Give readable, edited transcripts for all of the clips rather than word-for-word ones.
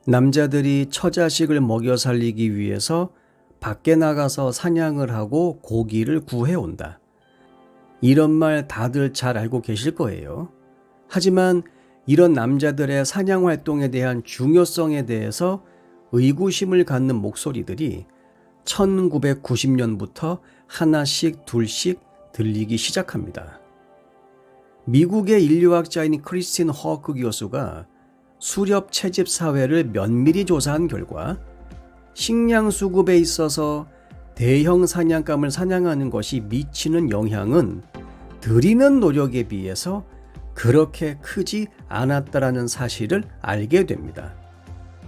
남자들이 처자식을 먹여 살리기 위해서 밖에 나가서 사냥을 하고 고기를 구해온다. 이런 말 다들 잘 알고 계실 거예요. 하지만 이런 남자들의 사냥 활동에 대한 중요성에 대해서 의구심을 갖는 목소리들이 1990년부터 하나씩 둘씩 들리기 시작합니다. 미국의 인류학자인 크리스틴 허크 교수가 수렵 채집 사회를 면밀히 조사한 결과 식량 수급에 있어서 대형 사냥감을 사냥하는 것이 미치는 영향은 들이는 노력에 비해서 그렇게 크지 않았다라는 사실을 알게 됩니다.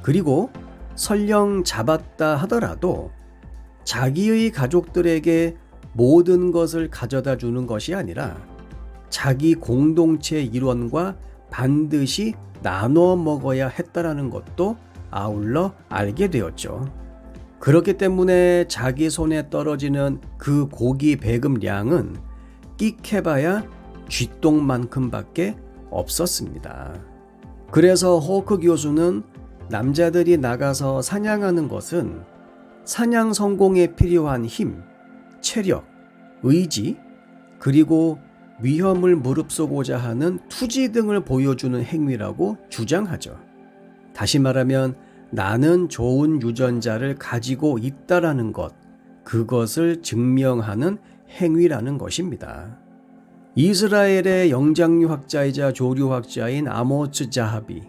그리고 설령 잡았다 하더라도 자기의 가족들에게 모든 것을 가져다 주는 것이 아니라 자기 공동체 일원과 반드시 나눠 먹어야 했다라는 것도 아울러 알게 되었죠. 그렇기 때문에 자기 손에 떨어지는 그 고기 배급량은 끽해봐야 쥐똥만큼밖에 없었습니다. 그래서 호크 교수는 남자들이 나가서 사냥하는 것은 사냥 성공에 필요한 힘, 체력, 의지, 그리고 위험을 무릅쓰고자 하는 투지 등을 보여주는 행위라고 주장하죠. 다시 말하면 나는 좋은 유전자를 가지고 있다라는 것, 그것을 증명하는 행위라는 것입니다. 이스라엘의 영장류학자이자 조류학자인 아모츠 자하비,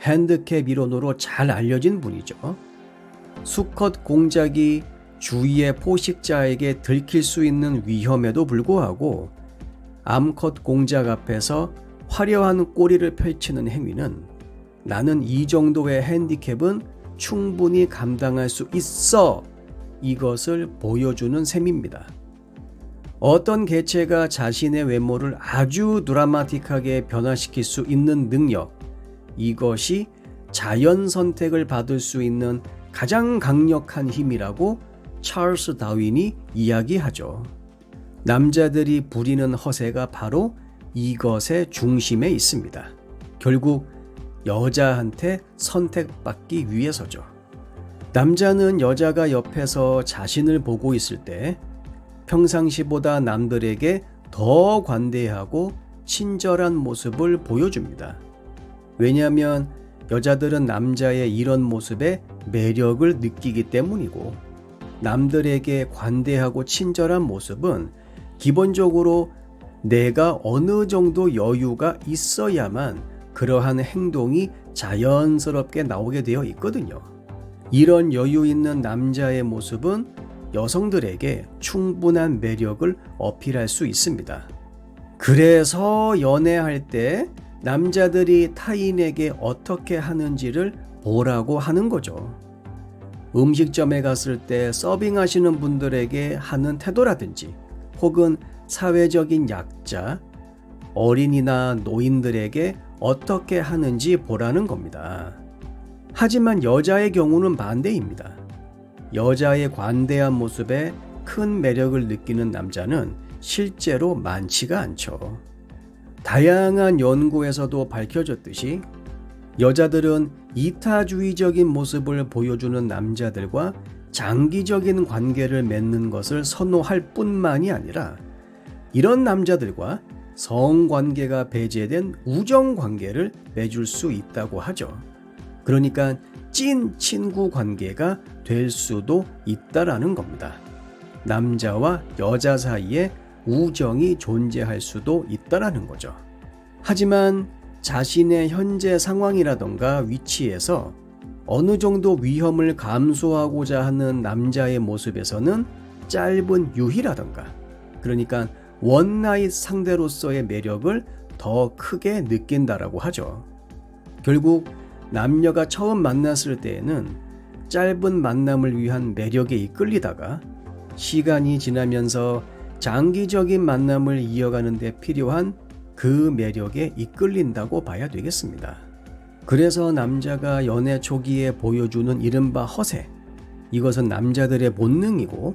핸드캡 이론으로 잘 알려진 분이죠. 수컷 공작이 주위의 포식자에게 들킬 수 있는 위험에도 불구하고 암컷 공작 앞에서 화려한 꼬리를 펼치는 행위는 나는 이 정도의 핸디캡은 충분히 감당할 수 있어, 이것을 보여주는 셈입니다. 어떤 개체가 자신의 외모를 아주 드라마틱하게 변화시킬 수 있는 능력, 이것이 자연 선택을 받을 수 있는 가장 강력한 힘이라고 찰스 다윈이 이야기하죠. 남자들이 부리는 허세가 바로 이것의 중심에 있습니다. 결국 여자한테 선택받기 위해서죠. 남자는 여자가 옆에서 자신을 보고 있을 때 평상시보다 남들에게 더 관대하고 친절한 모습을 보여줍니다. 왜냐하면 여자들은 남자의 이런 모습에 매력을 느끼기 때문이고, 남들에게 관대하고 친절한 모습은 기본적으로 내가 어느 정도 여유가 있어야만 그러한 행동이 자연스럽게 나오게 되어 있거든요. 이런 여유 있는 남자의 모습은 여성들에게 충분한 매력을 어필할 수 있습니다. 그래서 연애할 때 남자들이 타인에게 어떻게 하는지를 보라고 하는 거죠. 음식점에 갔을 때 서빙하시는 분들에게 하는 태도라든지, 혹은 사회적인 약자, 어린이나 노인들에게 어떻게 하는지 보라는 겁니다. 하지만 여자의 경우는 반대입니다. 여자의 관대한 모습에 큰 매력을 느끼는 남자는 실제로 많지가 않죠. 다양한 연구에서도 밝혀졌듯이 여자들은 이타주의적인 모습을 보여주는 남자들과 장기적인 관계를 맺는 것을 선호할 뿐만이 아니라 이런 남자들과 성관계가 배제된 우정관계를 맺을 수 있다고 하죠. 그러니까 찐 친구 관계가 될 수도 있다라는 겁니다. 남자와 여자 사이에 우정이 존재할 수도 있다라는 거죠. 하지만 자신의 현재 상황이라던가 위치에서 어느 정도 위험을 감수하고자 하는 남자의 모습에서는 짧은 유희라던가, 그러니까 원나잇 상대로서의 매력을 더 크게 느낀다라고 하죠. 결국 남녀가 처음 만났을 때에는 짧은 만남을 위한 매력에 이끌리다가 시간이 지나면서 장기적인 만남을 이어가는 데 필요한 그 매력에 이끌린다고 봐야 되겠습니다. 그래서 남자가 연애 초기에 보여주는 이른바 허세, 이것은 남자들의 본능이고,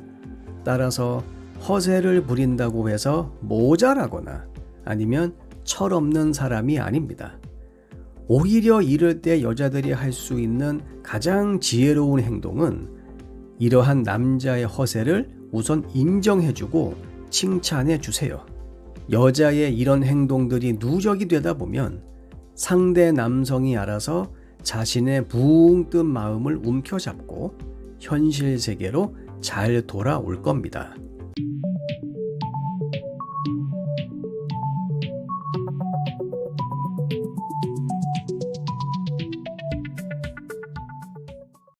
따라서 허세를 부린다고 해서 모자라거나 아니면 철없는 사람이 아닙니다. 오히려 이럴 때 여자들이 할 수 있는 가장 지혜로운 행동은 이러한 남자의 허세를 우선 인정해주고 칭찬해주세요. 여자의 이런 행동들이 누적이 되다 보면 상대 남성이 알아서 자신의 붕 뜬 마음을 움켜잡고 현실 세계로 잘 돌아올 겁니다.